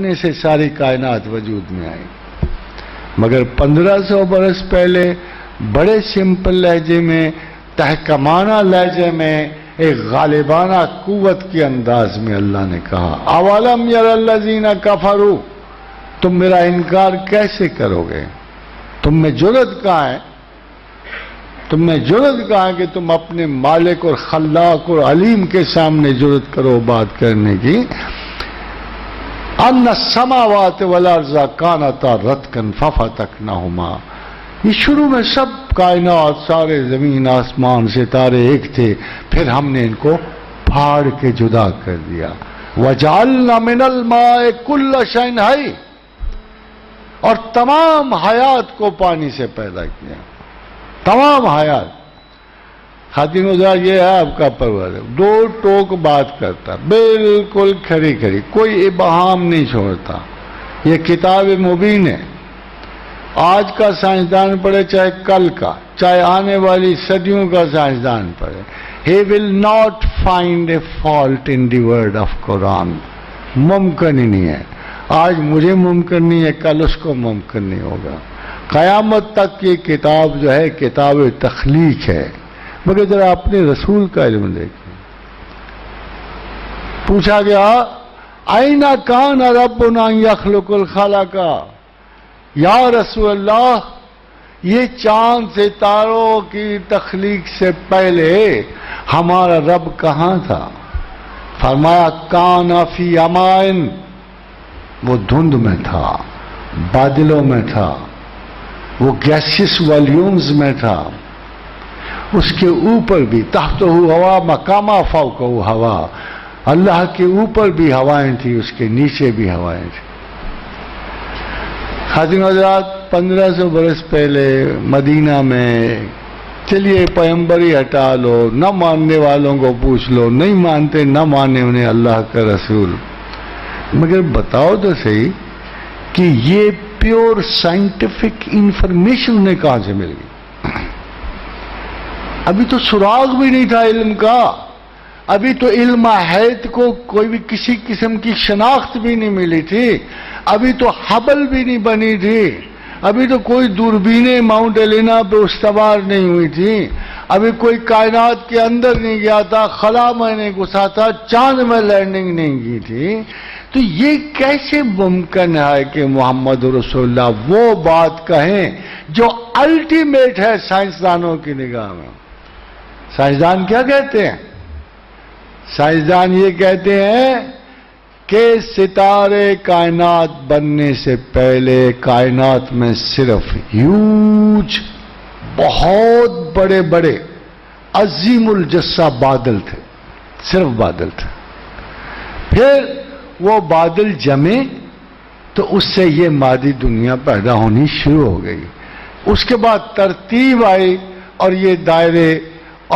پھٹنے سے ساری کائنات وجود میں آئی. مگر 1500 برس پہلے بڑے سمپل لہجے میں، تحکمانہ لہجے میں، ایک غالبانہ قوت کے انداز میں اللہ نے کہا اولم یر الذین کفروا، تم میرا انکار کیسے کرو گے؟ تم میں جرأت کہاں ہے؟ تم میں جرأت کہاں ہے کہ تم اپنے مالک اور خلاق اور علیم کے سامنے جرأت کرو بات کرنے کی؟ ان السماوات والارض کانتا رتقا ففتقناہما، یہ شروع میں سب کائنات، سارے زمین آسمان ستارے ایک تھے، پھر ہم نے ان کو پھاڑ کے جدا کر دیا. وجعلنا من الماء کل شیء حی، اور تمام حیات کو پانی سے پیدا کیا. تمام حیات. خاتین حضرات، یہ ہے آپ کا پرور، دو ٹوک بات کرتا، بالکل کھری کھری، کوئی ابہام نہیں چھوڑتا. یہ کتاب مبین ہے. آج کا سائنسدان پڑھے چاہے کل کا، چاہے آنے والی صدیوں کا سائنسدان پڑھے، he will not find a fault in the word of Quran. ممکن ہی نہیں ہے. آج مجھے ممکن نہیں ہے، کل اس کو ممکن نہیں ہوگا. قیامت تک یہ کتاب جو ہے کتاب تخلیق ہے. مگر ذرا اپنے رسول کا علم دیکھیں. پوچھا گیا أَيْنَ كَانَ رَبُّنَا يَخْلُقُ الْخَلَقَ، یا رسول اللہ، یہ چاند ستاروں کی تخلیق سے پہلے ہمارا رب کہاں تھا؟ فرمایا کان فی امائن، وہ دھند میں تھا، بادلوں میں تھا، وہ گیسیس والیومز میں تھا. اس کے اوپر بھی تحتہ ہوا مقامہ فوقہ ہوا، اللہ کے اوپر بھی ہوائیں تھیں، اس کے نیچے بھی ہوائیں تھیں. خاتون حضرات، 1500 برس پہلے مدینہ میں، چلیے پیغمبر ہی ہٹا لو، نہ ماننے والوں کو پوچھ لو، نہیں مانتے نہ مانے انہیں اللہ کا رسول، مگر بتاؤ تو صحیح کہ یہ پیور سائنٹیفک انفارمیشن انہیں کہاں سے مل گئی؟ ابھی تو سراغ بھی نہیں تھا علم کا. ابھی تو علم حیات کو کوئی بھی کسی قسم کی شناخت بھی نہیں ملی تھی. ابھی تو ہبل بھی نہیں بنی تھی. ابھی تو کوئی دوربینیں ماؤنٹ ایلینا پہ استوار نہیں ہوئی تھی. ابھی کوئی کائنات کے اندر نہیں گیا تھا، خلا میں نہیں گھسا تھا، چاند میں لینڈنگ نہیں کی تھی. تو یہ کیسے ممکن ہے کہ محمد رسول اللہ وہ بات کہیں جو الٹیمیٹ ہے سائنسدانوں کی نگاہ میں؟ سائنسدان کیا کہتے ہیں؟ سائنسدان یہ کہتے ہیں کہ ستارے کائنات بننے سے پہلے کائنات میں صرف ہیوج، بہت بڑے بڑے عظیم الجثہ بادل تھے، صرف بادل تھے. پھر وہ بادل جمے تو اس سے یہ مادی دنیا پیدا ہونی شروع ہو گئی. اس کے بعد ترتیب آئی اور یہ دائرے،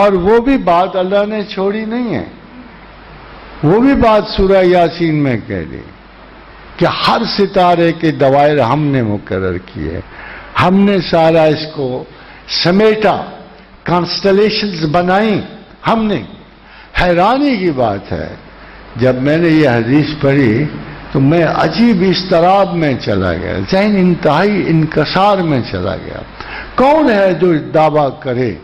اور وہ بھی بات اللہ نے چھوڑی نہیں ہے. وہ بھی بات سورہ یاسین میں کہہ دی کہ ہر ستارے کے دوائر ہم نے مقرر کیے، ہم نے سارا اس کو سمیٹا، کانسٹلیشنز بنائیں ہم نے. حیرانی کی بات ہے، جب میں نے یہ حدیث پڑھی تو میں عجیب اضطراب میں چلا گیا، ذہن انتہائی انکسار میں چلا گیا. کون ہے جو دعویٰ کرے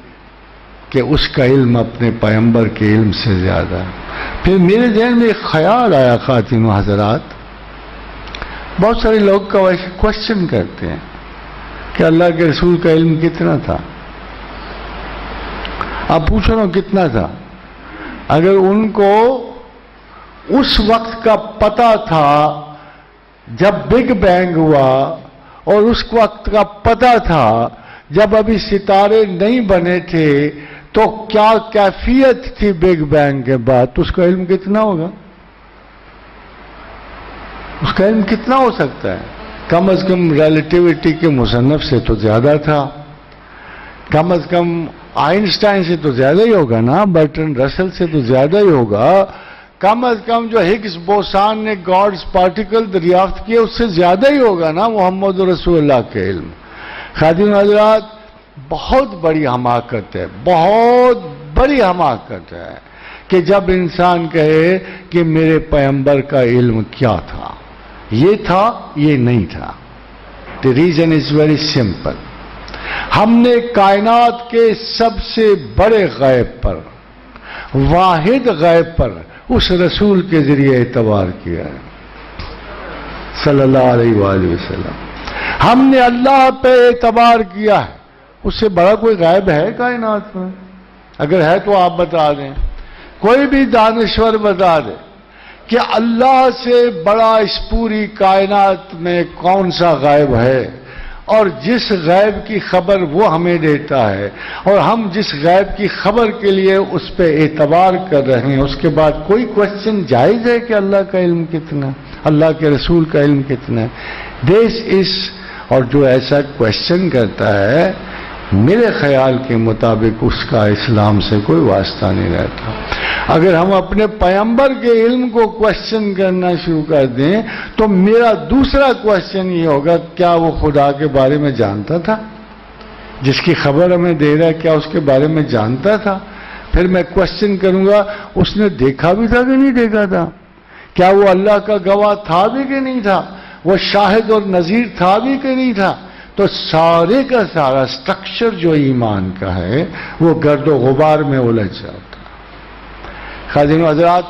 کہ اس کا علم اپنے پیغمبر کے علم سے زیادہ ہے؟ پھر میرے ذہن میں ایک خیال آیا، خواتین و حضرات، بہت سارے لوگ کا ویسے کوشچن کرتے ہیں کہ اللہ کے رسول کا علم کتنا تھا. آپ پوچھو نا کتنا تھا. اگر ان کو اس وقت کا پتہ تھا جب بگ بینگ ہوا، اور اس وقت کا پتہ تھا جب ابھی ستارے نہیں بنے تھے، تو کیا کیفیت تھی بگ بینگ کے بعد، تو اس کا علم کتنا ہوگا؟ اس کا علم کتنا ہو سکتا ہے؟ کم از کم ریلیٹیوٹی کے مصنف سے تو زیادہ تھا، کم از کم آئنسٹائن سے تو زیادہ ہی ہوگا نا، برٹن رسل سے تو زیادہ ہی ہوگا، کم از کم جو ہگس بوسان نے گاڈز پارٹیکل دریافت کیے اس سے زیادہ ہی ہوگا نا محمد رسول اللہ کے علم. خاتون حضرات، بہت بڑی حماقت ہے، بہت بڑی حماقت ہے کہ جب انسان کہے کہ میرے پیغمبر کا علم کیا تھا. یہ تھا، یہ نہیں تھا. The reason is very simple. ہم نے کائنات کے سب سے بڑے غیب پر، واحد غیب پر اس رسول کے ذریعے اعتبار کیا ہے صلی اللہ علیہ وآلہ وسلم. ہم نے اللہ پہ اعتبار کیا ہے. اس سے بڑا کوئی غیب ہے کائنات میں؟ اگر ہے تو آپ بتا دیں. کوئی بھی دانشور بتا دے کہ اللہ سے بڑا اس پوری کائنات میں کون سا غیب ہے، اور جس غیب کی خبر وہ ہمیں دیتا ہے اور ہم جس غیب کی خبر کے لیے اس پہ اعتبار کر رہے ہیں، اس کے بعد کوئی کوشچن جائز ہے کہ اللہ کا علم کتنا، اللہ کے رسول کا علم کتنا ہے؟ دس از، اور جو ایسا کوشچن کرتا ہے میرے خیال کے مطابق اس کا اسلام سے کوئی واسطہ نہیں رہتا. اگر ہم اپنے پیغمبر کے علم کو کوشچن کرنا شروع کر دیں تو میرا دوسرا کوشچن یہ ہوگا، کیا وہ خدا کے بارے میں جانتا تھا؟ جس کی خبر ہمیں دے رہا ہے کیا اس کے بارے میں جانتا تھا؟ پھر میں کوشچن کروں گا، اس نے دیکھا بھی تھا کہ نہیں دیکھا تھا؟ کیا وہ اللہ کا گواہ تھا بھی کہ نہیں تھا؟ وہ شاہد اور نذیر تھا بھی کہ نہیں تھا؟ تو سارے کا سارا سٹرکچر جو ایمان کا ہے وہ گرد و غبار میں الجھ جاتا ہے. خادم حضرات،